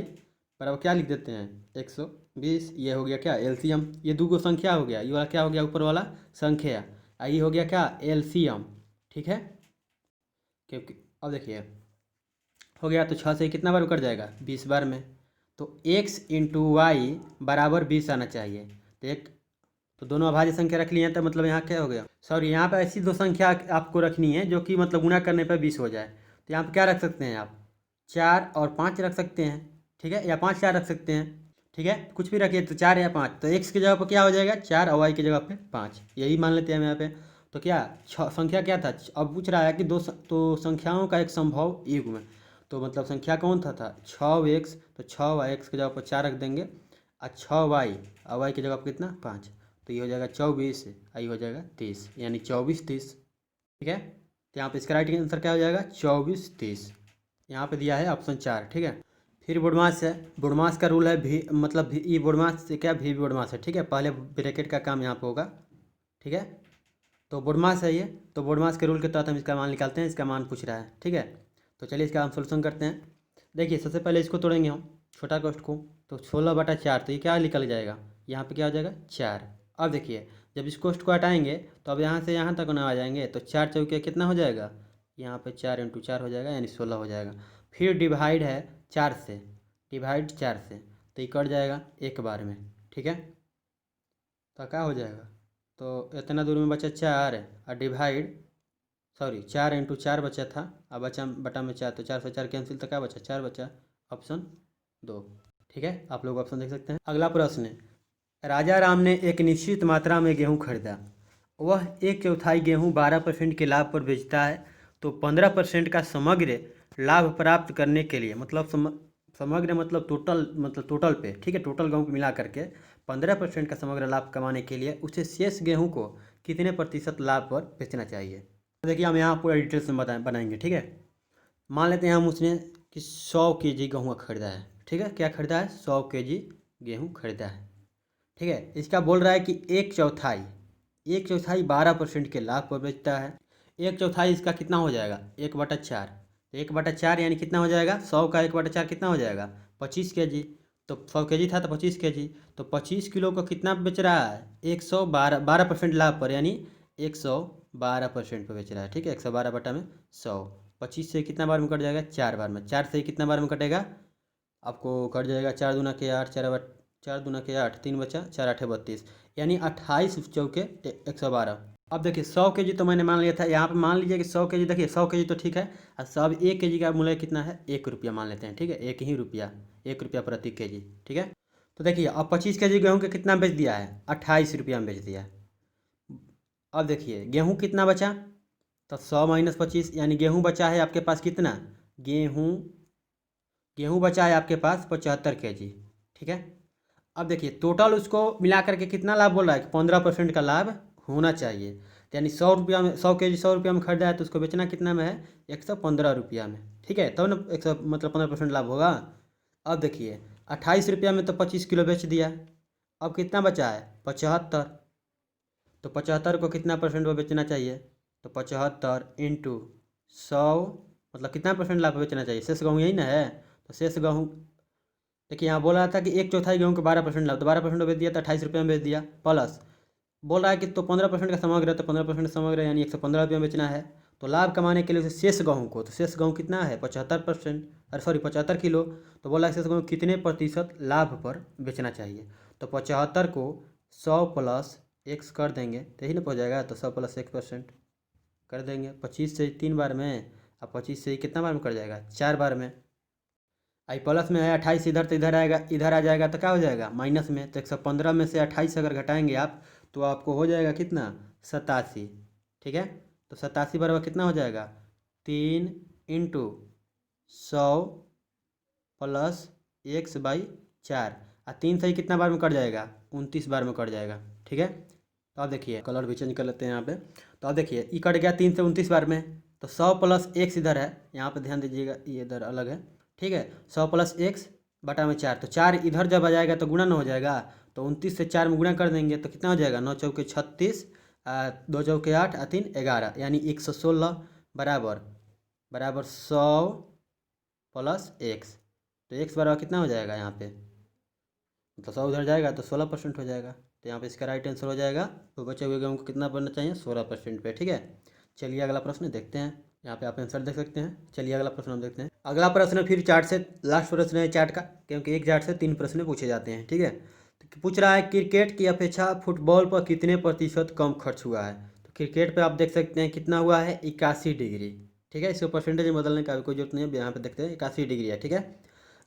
बराबर क्या लिख देते हैं 120, ये हो गया क्या LCM, ये दो संख्या हो गया, ये वाला क्या हो गया ऊपर वाला संख्या, ये हो गया क्या LCM, ठीक है, क्योंकि अब देखिए हो गया, तो 6 से कितना बार कट जाएगा 20 बार में, तो x इंटू वाई बराबर 20 आना चाहिए, तो एक तो दोनों अभाज्य संख्या रख लिए हैं, तो मतलब यहाँ क्या हो गया, सॉरी यहाँ पे ऐसी दो संख्या आपको रखनी है जो कि मतलब गुणा करने पर 20 हो जाए, तो यहाँ पे क्या रख सकते हैं आप 4 और 5 रख सकते हैं, ठीक है, या 5 4 रख सकते हैं, ठीक है, कुछ भी रखिए, तो 4 या 5, तो x की जगह पर क्या हो जाएगा 4 और y की जगह पे 5, यही मान लेते हैं हम यहाँ पे। तो क्या संख्या क्या था, अब पूछ रहा है कि तो संख्याओं का एक संभव युग्म, तो मतलब संख्या कौन था 6x, तो 6 की जगह पर 4 रख देंगे, और 6y और y की जगह पर कितना 5, तो ये हो जाएगा 24, ये हो जाएगा 30, यानी 24 30। ठीक है, तो यहाँ पे इसका राइट आंसर क्या हो जाएगा 24 30, यहाँ पे दिया है ऑप्शन 4। ठीक है, फिर बुडमास है, बुडमास का रूल है भी, मतलब भी ई बुडमास से क्या भी बुडमास है। ठीक है, पहले ब्रैकेट का काम यहाँ पे होगा। ठीक है, तो बुडमास है ये, तो बुडमास के रूल के तहत हम इसका मान निकालते हैं, इसका मान पूछ रहा है। ठीक है, तो चलिए इसका हम सोल्यूशन करते हैं। देखिए सबसे पहले इसको तोड़ेंगे हम छोटा कोष्ठ को, तो 16/4, तो ये क्या निकल जाएगा, यहाँ पे क्या हो जाएगा 4। अब देखिए जब इस कोष्ठ को हटाएंगे तो अब यहाँ से यहाँ तक ना आ जाएंगे, तो 4 चौके कितना हो जाएगा, यहाँ पे 4 × 4 हो जाएगा, यानी 16 हो जाएगा। फिर डिवाइड है 4 से, डिवाइड 4 से, तो ये कट जाएगा एक बार में। ठीक है, तो क्या हो जाएगा, तो इतना दूर में बचा 4, और डिवाइड, सॉरी 4 × 4 बचा था, अब बचा बटा में 4, तो 4 से 4 कैंसिल, तो क्या बचा 4 बचा, ऑप्शन 2। ठीक है, आप लोग ऑप्शन देख सकते हैं। अगला प्रश्न है, राजा राम ने एक निश्चित मात्रा में गेहूं खरीदा, वह 1/4 गेहूं 12% के लाभ पर बेचता है, तो 15% का समग्र लाभ प्राप्त करने के लिए, मतलब समग्र मतलब टोटल पे, ठीक है, टोटल गेहूं को मिला करके 15% का समग्र लाभ कमाने के लिए उसे शेष गेहूं को कितने प्रतिशत लाभ पर बेचना चाहिए। देखिए हम यहाँ पूरा डिटेल्स में बनाएंगे। ठीक है, मान लेते हैं हम उसने कि 100 kg गेहूँ खरीदा है। ठीक है, क्या खरीदा है 100 kg गेहूँ खरीदा है। ठीक है, इसका बोल रहा है कि 1/4 12% के लाभ पर बेचता है। 1/4 इसका कितना हो जाएगा 1/4, 1/4 यानी कितना हो जाएगा 100 का 1/4 कितना हो जाएगा 25 kg, तो 100 kg था तो 25 kg, तो 25 किलो को कितना बेच रहा है 12% लाभ पर, यानी 112% पर बेच रहा है। ठीक है, 112/100, 25 से कितना बार में कट जाएगा 4 बार में, 4 से कितना बार में कटेगा आपको कट जाएगा 4 दूना के 8, 4 दूना के 8, 3 बचा 4 8 32, यानी 28 चौके 112। अब देखिए 100 kg तो मैंने मान लिया था, यहाँ पे मान लीजिए कि 100 kg, देखिए 100 kg तो ठीक है, और सब 1 kg का मूल्य कितना है 1 रुपया मान लेते हैं। ठीक है, 1 ही रुपया, 1 रुपया प्रति kg। ठीक है, तो देखिए अब 25 kg गेहूँ के कितना बेच दिया है 28 रुपया में बेच दिया है। अब देखिए गेहूँ कितना बचा, तो 100 - 25, यानी गेहूँ बचा है आपके पास कितना, गेहूँ बचा है आपके पास 75 kg। ठीक है, अब देखिए टोटल उसको मिला करके कितना लाभ बोल रहा है कि 15% का लाभ होना चाहिए, तो यानी 100 रुपया में 100 kg 100 रुपया में खरीदा है, तो उसको बेचना कितना में है 115 रुपया में। ठीक है, तब ना 100 मतलब 15% लाभ होगा। अब देखिए 28 रुपया में तो 25 किलो बेच दिया, अब कितना बचा है 75, तो 75 को कितना परसेंट पर बेचना चाहिए, तो 75 × 100 मतलब कितना परसेंट लाभ पर बेचना चाहिए, शेष गेहूँ यही ना है, तो शेष गेहूँ देखिए यहाँ बोल रहा था कि 1/4 गेहूँ के 12% लाभ, तो 12% बेच दिया तो 28 रुपये में बेच दिया, प्लस बोल रहा है कि तो 15% का समग्र है, तो 15% समग्र यानी 115 रुपये में बेचना है, तो लाभ कमाने के लिए उसे शेष गेहूँ को, तो शेष गेहूँ कितना है 75%, अरे सॉरी 75 किलो, तो बोला शेष गेहूँ कितने प्रतिशत लाभ पर बेचना चाहिए, तो 75 को 100 + x कर देंगे तो यही ना पहुँच जाएगा, तो 100 + 1% कर देंगे, 25 से 3 बार में, अब 25 से कितना बार में कर जाएगा 4 बार में, आई प्लस में है 28 इधर, तो इधर आएगा, इधर आ जाएगा तो क्या हो जाएगा माइनस में, तो 115 में से 28 अगर घटाएंगे आप तो आपको हो जाएगा कितना 87। ठीक है, तो 87 बराबर कितना हो जाएगा 3 × 100 + x/4, और 3 से ही कितना बार में कट जाएगा 29 बार में कट जाएगा। ठीक है, तो आप देखिए कलर भी चेंज कर लेते हैं यहाँ पे, तो आप देखिए ये कट गया 3 से 29 बार में, तो 100 + x इधर है, यहाँ पे ध्यान दीजिएगा ये इधर अलग है। ठीक है, 100 + x बटा में 4, तो 4 इधर जब आ जाएगा तो गुणन हो जाएगा, तो 29 से 4 में गुणा कर देंगे तो कितना हो जाएगा 9 चौके 36, 2 चौके 8, 3 11, यानी 116 बराबर 100 + x, तो x बराबर कितना हो जाएगा यहाँ पे, तो 100 उधर जाएगा तो 16% हो जाएगा, तो यहाँ पे इसका राइट आंसर हो जाएगा, तो बचे हुए गेहूँ को कितना बनना चाहिए 16% पे। ठीक है, चलिए अगला प्रश्न देखते हैं, यहाँ पे आप आंसर देख सकते हैं। चलिए अगला प्रश्न हम देखते हैं। अगला प्रश्न फिर चार्ट से, लास्ट प्रश्न है चार्ट का, क्योंकि एक चार्ट से 3 प्रश्न पूछे जाते हैं। ठीक है, तो पूछ रहा है क्रिकेट की अपेक्षा फुटबॉल पर कितने प्रतिशत कम खर्च हुआ है, तो क्रिकेट पर आप देख सकते हैं कितना हुआ है 81 डिग्री। ठीक है, इसको परसेंटेज में बदलने का कोई जरूरत नहीं है, यहाँ पे देखते हैं 81 डिग्री है। ठीक है,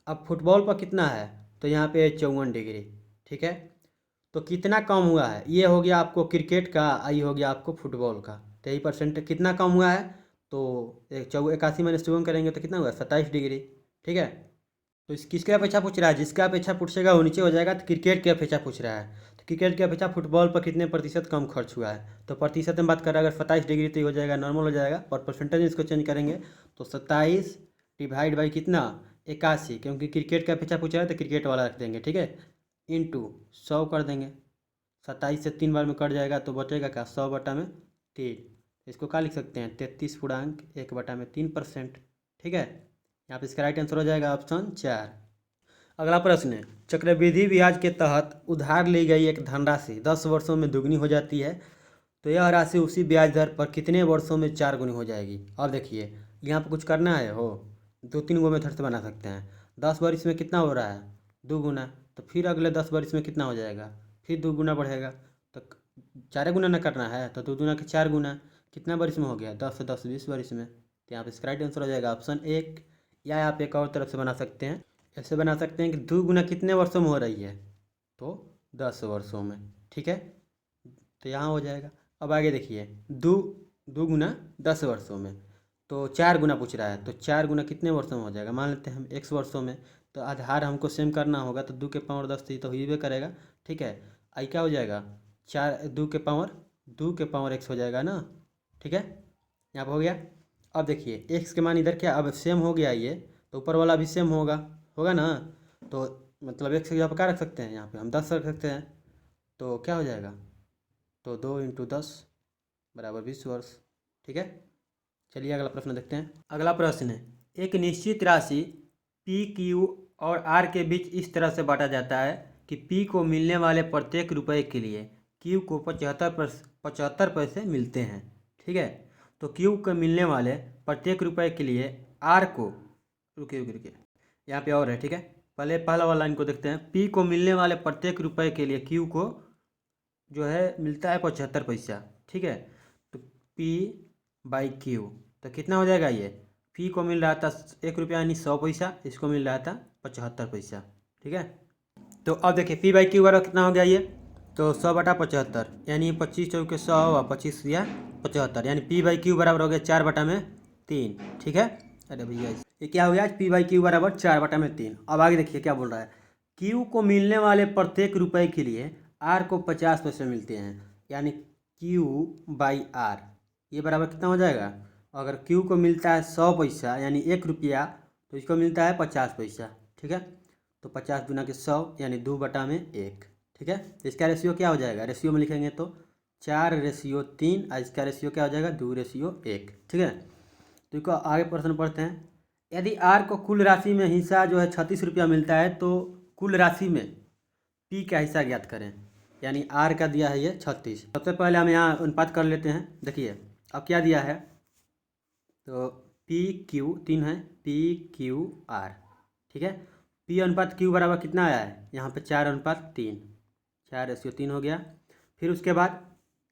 अब फुटबॉल पर कितना है तो यहाँ पे 54 डिग्री। ठीक है, तो कितना कम हुआ है, ये हो गया आपको क्रिकेट का, ये हो गया आपको फुटबॉल का। 23% कितना कम हुआ है, तो 81 - 54 करेंगे तो कितना हुआ, 27 डिग्री। ठीक है, तो इस किसके अपेक्षा पूछ रहा है, जिसका अपेक्षा पूछेगा वो नीचे हो जाएगा। तो क्रिकेट की अपेक्षा पूछ रहा है, तो क्रिकेट की अपेक्षा फुटबॉल पर कितने प्रतिशत कम खर्च हुआ है, तो प्रतिशत में बात कर रहा है, अगर 27 डिग्री तो ये हो जाएगा नॉर्मल हो जाएगा, और परसेंटेज इसको चेंज करेंगे तो 27 डिवाइड बाई कितना, 81, क्योंकि क्रिकेट का अपेक्षा पूछ रहा है तो क्रिकेट वाला रख देंगे। ठीक है, इंटू 100 कर देंगे, 27 से 3 बार में कट जाएगा तो बचेगा क्या, 100/3। इसको क्या लिख सकते हैं, 33.1/3%। ठीक है, यहाँ पे इसका राइट आंसर हो जाएगा ऑप्शन 4। अगला प्रश्न है, चक्रवृद्धि ब्याज के तहत उधार ली गई एक धनराशि 10 वर्षों में दुगनी हो जाती है, तो यह राशि उसी ब्याज दर पर कितने वर्षों में 4 गुनी हो जाएगी। अब देखिए यहाँ पर कुछ करना है हो, 2-3 गो मेथड से बना सकते हैं। 10 वर्ष में कितना हो रहा है, 2 गुना, तो फिर अगले 10 वर्ष में कितना हो जाएगा, फिर 2 गुना बढ़ेगा, तो 4 गुना ना करना है, तो 2 गुना के 4 गुना, कितना वर्ष में हो गया, 10 से 10 20 वर्ष में। तो यहाँ पे इसका राइट आंसर हो जाएगा ऑप्शन 1। या आप एक और तरफ से बना सकते हैं, ऐसे बना सकते हैं कि 2 गुना कितने वर्षों में हो रही है, तो 10 वर्षों में। ठीक है, तो यहाँ हो जाएगा। अब आगे देखिए, 2 गुना 10 वर्षों में, तो 4 गुना पूछ रहा है, तो 4 गुना कितने वर्षों में हो जाएगा, मान लेते हैं हम x वर्षों में, तो आधार हमको सेम करना होगा, तो 2 के पावर 10 थी तो ही करेगा। ठीक है, आई क्या हो जाएगा, 2 के पावर x हो जाएगा ना। ठीक है, यहाँ पर हो गया। अब देखिए x के मान इधर क्या, अब सेम हो गया ये, तो ऊपर वाला भी सेम होगा ना, तो मतलब x की जगह पर क्या रख सकते हैं, यहाँ पे हम 10 रख सकते हैं, तो क्या हो जाएगा, तो 2 × 10 = 20 वर्ष। ठीक है, चलिए अगला प्रश्न देखते हैं। अगला प्रश्न है, एक निश्चित राशि पी क्यू और आर के बीच इस तरह से बांटा जाता है कि पी को मिलने वाले प्रत्येक रुपए के लिए क्यू को 75 पैसे मिलते हैं। ठीक है, तो क्यू को मिलने वाले प्रत्येक रुपए के लिए आर को, रुकिए यहाँ पे और है। ठीक है, पहले पहला वाला लाइन को देखते हैं, पी को मिलने वाले प्रत्येक रुपए के लिए क्यू को जो है मिलता है 75 पैसा। ठीक है, तो P/Q, तो कितना हो जाएगा, ये पी को मिल रहा था 1 रुपया यानी 100 पैसा, इसको मिल रहा था 75 पैसा। ठीक है, तो अब देखिए P/Q बराबर कितना हो गया ये, तो 100/75 यानी 25 चौके 100 हुआ, 25 या 75, यानी P/Q बराबर हो गया 4/3। ठीक है, अरे भैया ये क्या हो गया, P/Q बराबर 4/3। अब आगे देखिए क्या बोल रहा है, Q को मिलने वाले प्रत्येक रुपए के लिए R को 50 पैसे मिलते हैं, यानी Q/R ये बराबर कितना हो जाएगा, अगर Q को मिलता है 100 पैसा यानी 1 रुपया, तो इसको मिलता है 50 पैसा। ठीक है, तो 50 गुना के 100 यानी 2/1। ठीक है, तो इसका रेशियो क्या हो जाएगा, रेशियो में लिखेंगे तो 4:3, और इसका रेशियो क्या हो जाएगा, 2:1। ठीक है, तो इसको आगे प्रश्न पढ़ते हैं, यदि आर को कुल राशि में हिस्सा जो है 36 रुपया मिलता है, तो कुल राशि में पी का हिस्सा ज्ञात करें, यानी आर का दिया है ये 36। सबसे पहले हम यहाँ अनुपात कर लेते हैं। देखिए अब क्या दिया है, तो PQ 3 है, PQR। ठीक है, P/Q बराबर कितना आया है, यहाँ पे 4/3, 4:3 हो गया। फिर उसके बाद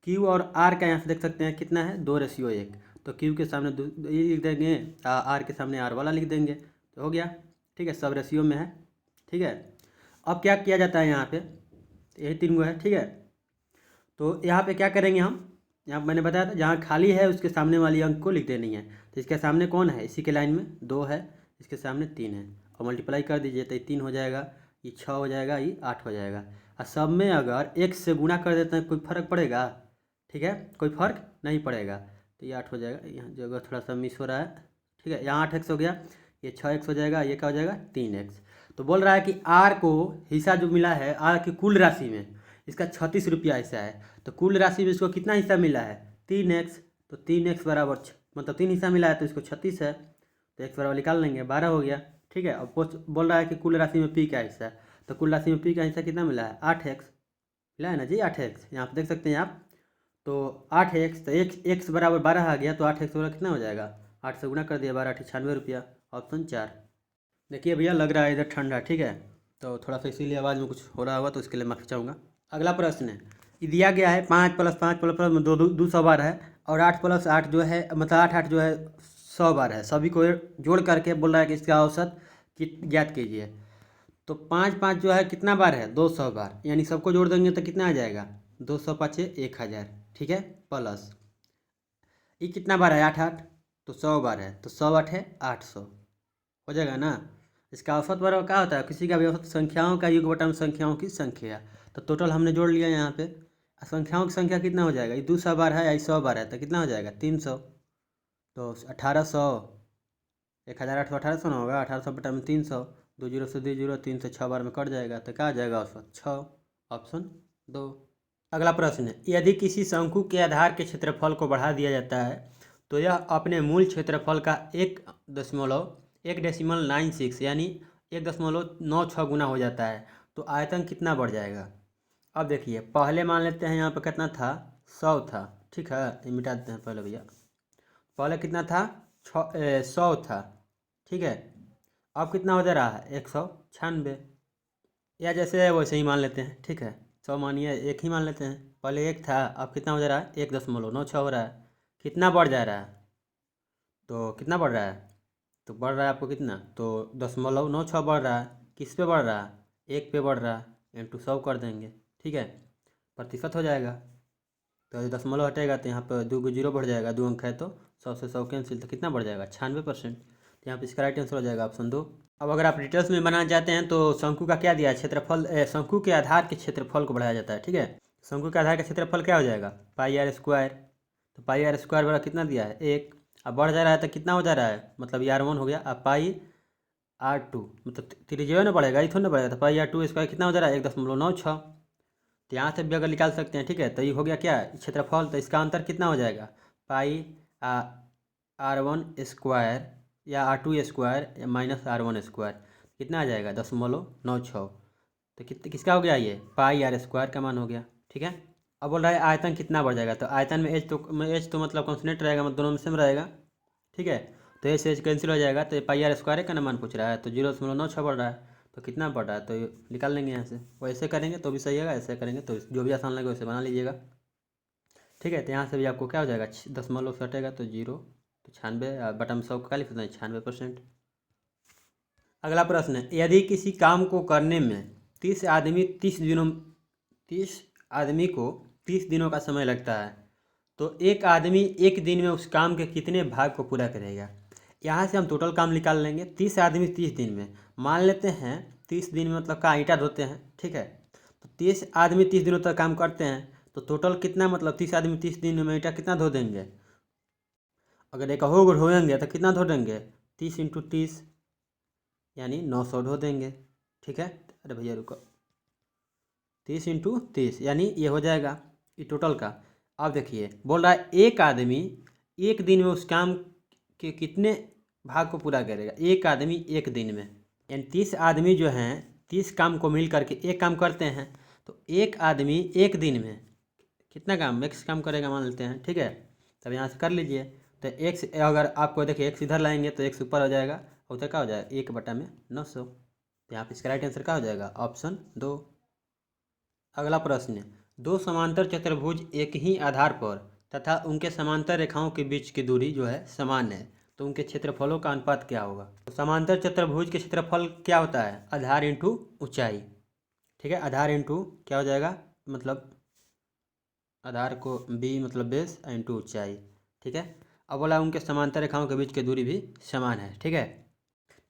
Q और R का यहाँ से देख सकते हैं कितना है, 2:1, तो Q के सामने ये लिख देंगे, R के सामने R वाला लिख देंगे, तो हो गया। ठीक है, सब रेशियो में है। ठीक है, अब क्या किया जाता है, यहाँ पे यही 3 गो है। ठीक है, तो यहाँ पे क्या करेंगे हम, यहाँ मैंने बताया था जहाँ खाली है उसके सामने वाली अंक को लिख देनी है, तो इसके सामने कौन है, इसी के लाइन में 2 है, इसके सामने 3 है, और मल्टीप्लाई कर दीजिए तो ये 3 हो जाएगा, ये 6 हो जाएगा, ये 8 हो जाएगा। और सब में अगर 1 से गुना कर देते हैं कोई फ़र्क पड़ेगा, ठीक है, कोई फ़र्क नहीं पड़ेगा, तो ये 8 हो जाएगा, यहाँ जगह थोड़ा सा मिस हो रहा है। ठीक है, यहाँ 8x हो गया, ये 6x हो जाएगा, ये क्या हो जाएगा 3x। तो बोल रहा है कि आर को हिस्सा जो मिला है आर की कुल राशि में, इसका 36 रुपया हिस्सा है, तो कुल राशि में इसको कितना हिस्सा मिला है, 3x, तो 3x बराबर मतलब 3 हिस्सा मिला है, तो इसको 36 है, तो x बराबर निकाल लेंगे, 12 हो गया। ठीक है, अब बोल रहा है कि कुल राशि में p का हिस्सा है, तो कुल राशि में p का हिस्सा कितना मिला है, 8x मिला है ना जी, 8x यहाँ पर देख सकते हैं आप, तो 8x, तो x बराबर 12 आ गया, तो 8x बराबर कितना हो जाएगा, 8 से गुना कर दिया, 12 × 96 रुपया, ऑप्शन 4। देखिए भैया लग रहा है इधर ठंडा। ठीक है, तो थोड़ा सा इसीलिए आवाज़ में कुछ हो रहा होगा, तो इसके लिए माफ़ी चाहूँगा। अगला प्रश्न है, ये दिया गया है 5 + 5 + 200 बार है, और 8 + 8 जो है मतलब 8 जो है 100 बार है, सभी को जोड़ करके बोल रहा है कि इसका औसत ज्ञात कीजिए। तो 5 5 जो है कितना बार है, 200 बार, यानी सबको जोड़ देंगे तो कितना आ जाएगा, 200 5 1000, ठीक है। प्लस ये कितना बार है, 8 8, तो 100 बार है, तो 100 8 800 हो जाएगा ना। इसका औसत बराबर क्या होता है, किसी का भी औसत संख्याओं का योग बटा में संख्याओं की संख्या। तो टोटल हमने जोड़ लिया यहाँ पे, संख्याओं की संख्या कितना हो जाएगा, ये 200 बार है या 100 बार है, तो कितना हो जाएगा 300। तो 1800, 1800 1800 ना होगा, 1800 बटा में 300, 2 जीरो से 2 जीरो, 3 से 6 बार में कट जाएगा, तो क्या आ जाएगा औसत 6, ऑप्शन 2। अगला प्रश्न है, यदि किसी शंकु के आधार के क्षेत्रफल को बढ़ा दिया जाता है तो यह अपने मूल क्षेत्रफल का 1.96 यानी 1.96 गुना हो जाता है, तो आयतन कितना बढ़ जाएगा। अब देखिए पहले मान लेते हैं यहाँ पर कितना था, 100 था, ठीक है, ये मिटा देते हैं पहले भैया। पहले कितना था, 100 था, ठीक है। अब कितना हो जा रहा है, 196, या जैसे है वैसे ही मान लेते हैं, ठीक है। 100 मानिए, एक ही मान लेते हैं, पहले 1 था, अब कितना हो जा रहा है, 1.96 हो रहा है। कितना बढ़ जा रहा है, तो कितना बढ़ रहा है, तो बढ़ रहा है आपको कितना, तो 0.96 बढ़ रहा है। किस पे बढ़ रहा है, 1 पे बढ़ रहा है, इंटू 100 कर देंगे, ठीक है, प्रतिशत हो जाएगा। तो ये दशमलव हटेगा तो यहाँ पर 2 को 0 बढ़ जाएगा, 2 अंक है तो 100 से 100 कैंसिल, तो कितना बढ़ जाएगा 96%। तो यहाँ पे इसका राइट आंसर हो जाएगा ऑप्शन 2। अब अगर आप डिटेल्स में बनाना चाहते हैं तो शंकु का क्या दिया है, क्षेत्रफल, शंकु के आधार के क्षेत्रफल को बढ़ाया जाता है, ठीक है। शंकु के आधार का क्षेत्रफल क्या हो जाएगा, पाई आर स्क्वायर। तो पाई आर स्क्वायर बड़ा कितना दिया है, 1। अब बढ़ जा रहा है तो कितना हो जा रहा है, मतलब ये R1 हो गया, अब पाई R2, मतलब 3 जो है ना बढ़ेगा, ये थोड़ा ना बढ़ेगा, तो पाई R2 स्क्वायर कितना हो जा रहा है, 1.96। तो यहाँ से भी अगर निकाल सकते हैं, ठीक है। तो ये हो गया क्या, क्षेत्रफल, तो इसका अंतर कितना हो जाएगा, पाई R1 स्क्वायर या R2 square minus R1 square, कितना आ जाएगा 0.96। तो किसका हो गया, ये पाई आर स्क्वायर का मान हो गया, ठीक है। अब बोल रहा है आयतन कितना बढ़ जाएगा, तो आयतन में एच तो मतलब कॉन्स्टेंट रहेगा, मतलब दोनों में सेम रहेगा, ठीक है। तो एच से एच कैंसिल हो जाएगा, तो ये पाई आर स्क्वायर का ना मान पूछ रहा है, तो 0.96 बढ़ रहा है, तो कितना बढ़ रहा है, तो ये निकाल लेंगे यहाँ से। वैसे करेंगे तो भी सही है, ऐसे करेंगे तो जो भी आसान लगे वैसे बना लीजिएगा, ठीक है। तो यहाँ से भी आपको क्या हो जाएगा, 0.96 से हटेगा तो 0, तो 96 बटा में 100 का लिख देते हैं 96%। अगला प्रश्न है, यदि किसी काम को करने में 30 आदमी को 30 दिनों का समय लगता है तो एक आदमी एक दिन में उस काम के कितने भाग को पूरा करेगा। यहाँ से हम टोटल काम निकाल लेंगे, 30 आदमी 30 दिन में, मान लेते हैं 30 दिन में मतलब का ईंटा धोते हैं, ठीक है। तो 30 आदमी 30 दिनों तक काम करते हैं, तो टोटल कितना, मतलब 30 आदमी 30 दिन में ईंटा कितना धो देंगे। अगर एक हो धोएंगे तो कितना धो देंगे, 30 × 30 यानी 900 धो देंगे, ठीक है। अरे भैया रुको, 30 × 30 यानी ये हो जाएगा ये टोटल का। अब देखिए बोल रहा है एक आदमी एक दिन में उस काम के कितने भाग को पूरा करेगा, एक आदमी एक दिन में, यानी 30 आदमी जो हैं 30 काम को मिल करके एक काम करते हैं, तो एक आदमी एक दिन में कितना काम, एक्स काम करेगा मान लेते हैं, ठीक है। तब यहाँ से कर लीजिए, तो एक्स अगर आपको देखिए एक्स इधर लाएंगे तो एक्स ऊपर हो जाएगा, उधर क्या हो जाएगा 1 बटा में 900। तो यहाँ पे इसका राइट आंसर क्या हो जाएगा, ऑप्शन 2। अगला प्रश्न है, दो समांतर चतुर्भुज एक ही आधार पर तथा उनके समांतर रेखाओं के बीच की दूरी जो है समान है, तो उनके क्षेत्रफलों का अनुपात क्या होगा। तो समांतर चतुर्भुज के क्षेत्रफल क्या होता है, आधार इंटू ऊंचाई, ठीक है। आधार इंटू क्या हो जाएगा, मतलब आधार को बी मतलब बेस इंटू ऊंचाई, ठीक है। अब बोला उनके समांतर रेखाओं के बीच की दूरी भी समान है, ठीक है।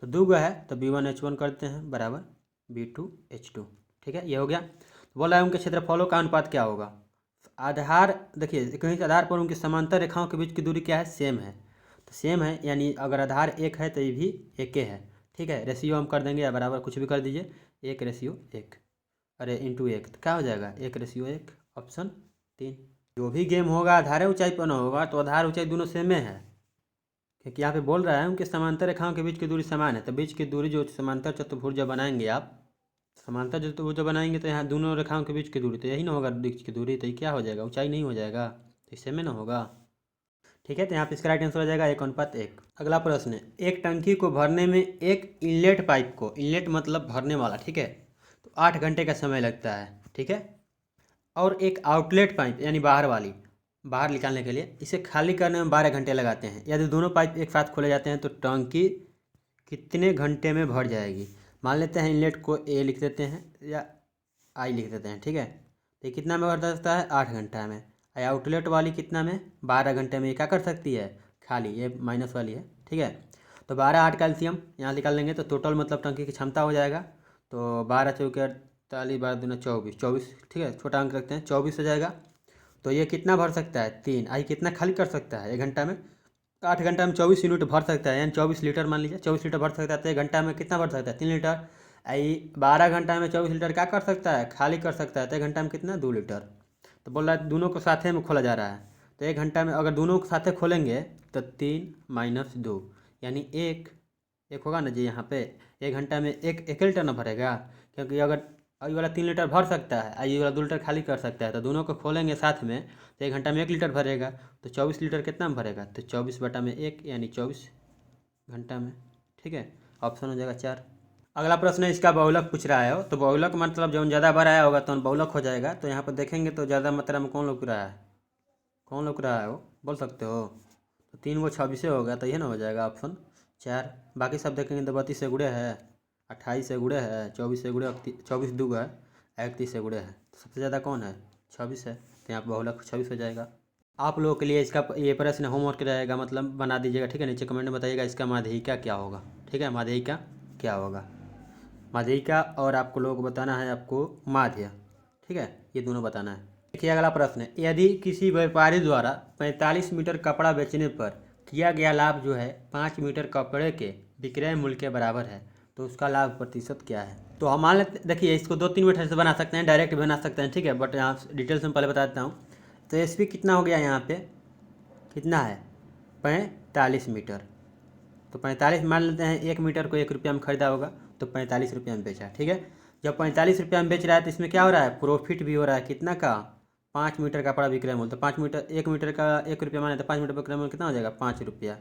तो दो है तो B1H1 करते हैं बराबर B2H2, ठीक है, ये हो गया। तो बोला है उनके क्षेत्रफलों का अनुपात क्या होगा। आधार देखिए कहीं से आधार पर उनकी समांतर रेखाओं के बीच की दूरी क्या है, सेम है, तो सेम है यानी अगर आधार 1 है तो ये भी 1 है, ठीक है। रेशियो हम कर देंगे या बराबर कुछ भी कर दीजिए, 1:1, अरे इंटू 1, तो क्या हो जाएगा 1:1, ऑप्शन 3। जो भी गेम होगा आधार ऊंचाई पर ना होगा, तो आधार ऊंचाई दोनों सेम है, क्योंकि यहाँ पे बोल रहा है उनके समांतर रेखाओं के बीच की दूरी समान है, तो बीच की दूरी जो समांतर चतुर्भुज जब बनाएंगे आप, समांतर चतुर्भुज जब बनाएंगे तो यहाँ दोनों रेखाओं के बीच की दूरी तो यही ना होगा, बीच की दूरी, तो ये क्या हो जाएगा ऊंचाई नहीं हो जाएगा, तो इससे में ना होगा, ठीक है। तो यहाँ पे इसका राइट आंसर हो जाएगा 1:1। अगला प्रश्न है, एक टंकी को भरने में एक इनलेट पाइप को, इनलेट मतलब भरने वाला, ठीक है, तो 8 घंटे का समय लगता है, ठीक है। और एक आउटलेट पाइप यानी बाहर वाली, बाहर निकालने के लिए, इसे खाली करने में 12 घंटे लगाते हैं। यदि दोनों पाइप एक साथ खोले जाते हैं तो टंकी कितने घंटे में भर जाएगी। मान लेते हैं इनलेट को ए लिख देते हैं या आई लिख देते हैं, ठीक है। तो ये कितना में बदलता है, 8 घंटा में। या आउटलेट वाली कितना में, 12 घंटे में। ये क्या कर सकती है, खाली, ये माइनस वाली है, ठीक है। तो 12 8 कैल्शियम यहाँ निकाल लेंगे तो टोटल मतलब टंकी की क्षमता हो जाएगा। तो 12 चौके 48, 12 दूना 24, 24, ठीक है, छोटा अंक रखते हैं, 24 हो जाएगा। तो ये कितना भर सकता है, 3। आई कितना खाली कर सकता है 1 घंटा में, 8 घंटा में 24 यूनिट भर सकता है, यानी 24 लीटर मान लीजिए, 24 लीटर भर सकता है। तो 1 घंटा में कितना भर सकता है, 3 लीटर। आई 12 घंटा में 24 लीटर क्या कर सकता है, खाली कर सकता है। तो 1 घंटा में कितना, 2 लीटर। तो बोल रहा है दोनों को साथे में खोला जा रहा है। तो 1 घंटा में अगर दोनों को साथे खोलेंगे तो 3 - 2 यानी एक होगा ना जी यहाँ पे। 1 घंटा में एक लीटर ना भरेगा, क्योंकि अगर ये वाला 3 लीटर भर सकता है, ये वाला 2 लीटर खाली कर सकता है। तो दोनों को खोलेंगे साथ में तो 1 घंटा में 1 लीटर भरेगा। तो 24 लीटर कितना में भरेगा, तो 24/1 यानी 24 घंटा में, ठीक है। ऑप्शन हो जाएगा 4। अगला प्रश्न है, इसका बहुलक पूछ रहा है हो। तो बहुलक मतलब जो ज़्यादा बार आया होगा तो बहुलक हो जाएगा। तो यहाँ पर देखेंगे तो ज़्यादा मात्रा में कौन लुक रहा है, कौन लुक रहा है वो बोल सकते हो। तो 3 वो 26 होगा, तो ये ना हो जाएगा ऑप्शन 4। बाकी सब देखेंगे तो 32 से गुड़े है, 28 से गुड़े है, 24 से गुड़े, 24 2 है, 31 से गुड़े है। तो सबसे ज़्यादा कौन है, 26 है। तो यहाँ पर बहुलक 26 हो जाएगा। आप लोगों के लिए इसका ये प्रश्न होमवर्क रहेगा, मतलब बना दीजिएगा, ठीक है। नीचे कमेंट में बताइएगा इसका माध्यिका क्या होगा, ठीक है। माध्यिका क्या होगा, माध्यिका, और आपको लोगों को बताना है आपको माध्य, ठीक है। ये दोनों बताना है। देखिए अगला प्रश्न है, यदि किसी व्यापारी द्वारा 45 मीटर कपड़ा बेचने पर किया गया लाभ जो है 5 मीटर कपड़े के विक्रय मूल्य के बराबर है, तो उसका लाभ प्रतिशत क्या है। तो हम मान लेते, देखिए इसको 2-3 मेथड से बना सकते हैं, डायरेक्ट भी बना सकते हैं, ठीक है। बट यहाँ डिटेल्स में पहले बता देता हूँ। तो एसपी कितना हो गया यहाँ पे, कितना है, 45 मीटर। तो 45 मान लेते हैं, 1 मीटर को 1 रुपया में खरीदा होगा, तो 45 रुपया में बेचा, ठीक है। जब 45 रुपया में बेच रहा है तो इसमें क्या हो रहा है, प्रॉफिट भी हो रहा है, कितना का, 5 मीटर का कपड़ा विक्रय मूल्य। तो 5 मीटर, 1 मीटर का 1 रुपया माने तो 5 मीटर विक्रय मूल्य कितना हो जाएगा, 5 रुपया।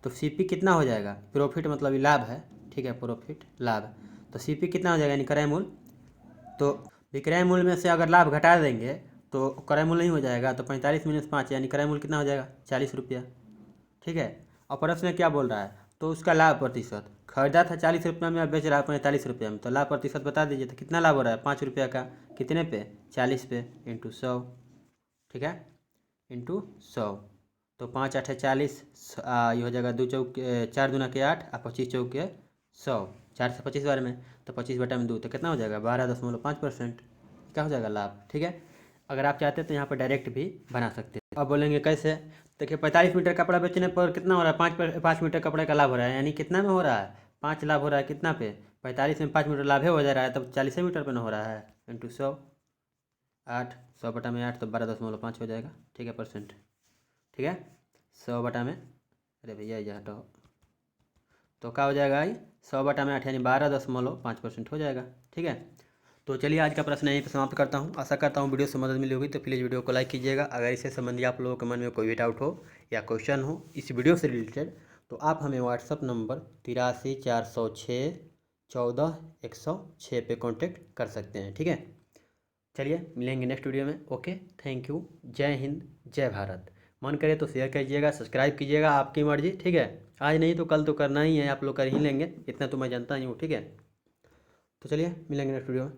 तो सीपी कितना हो जाएगा, प्रॉफिट मतलब लाभ है, ठीक है, प्रॉफिट लाभ। तो सीपी कितना हो जाएगा, यानी क्रय मूल्य। तो विक्रय मूल्य में से अगर लाभ घटा देंगे तो क्रय मूल्य नहीं हो जाएगा। तो 45 - 5 यानी क्रय मूल्य कितना हो जाएगा, 40 रुपया, ठीक है। और प्रश्न में क्या बोल रहा है, तो उसका लाभ प्रतिशत, खरीदा था 40 रुपये में, अब बेच रहा है 45 रुपये में, तो लाभ प्रतिशत बता दीजिए। तो कितना लाभ हो रहा है, 5 रुपया का कितने पे, 40 पे, इंटू 100, ठीक है, इंटू 100। तो 5 8 40, ये हो जाएगा 2 चौके 4 दूना के 8 और 25 चौके 100, 4 से 25 बार में, तो 25/2 तो कितना हो जाएगा, 12.5% क्या हो जाएगा लाभ, ठीक है। अगर आप चाहते हैं तो यहाँ पर डायरेक्ट भी बना सकते हैं। अब बोलेंगे कैसे, देखिए 45 मीटर कपड़ा बेचने पर कितना हो रहा है, 5 मीटर कपड़े का लाभ हो रहा है, यानी कितना में हो रहा है, 5 लाभ हो रहा है, कितना पे, 45 में 5 मीटर लाभ हो जा रहा है, तब 40 मीटर पे ना हो रहा है, इंटू 100, 8, 100/8 तो 12.5 हो जाएगा, ठीक है, परसेंट, ठीक है। 100/में, अरे भैया ये हटाओ, तो क्या हो जाएगा, 100/8 यानी 12.5% हो जाएगा, ठीक है। तो चलिए आज का प्रश्न यहीं पर समाप्त करता हूँ। आशा करता हूँ वीडियो से मदद मिली होगी, तो प्लीज़ वीडियो को लाइक कीजिएगा। अगर इससे संबंधी आप लोगों के मन में कोई भी डाउट हो या क्वेश्चन हो इस वीडियो से रिलेटेड, तो आप हमें व्हाट्सअप नंबर 83 406 14 106 पे कॉन्टेक्ट कर सकते हैं, ठीक है। चलिए मिलेंगे नेक्स्ट वीडियो में। ओके, थैंक यू, जय हिंद, जय भारत। मन करे तो शेयर कीजिएगा, सब्सक्राइब कीजिएगा, आपकी मर्जी, ठीक है। आज नहीं तो कल तो करना ही है, आप लोग कर ही लेंगे, इतना तो मैं जानता ही हूँ, ठीक है। तो चलिए मिलेंगे नेक्स्ट वीडियो में।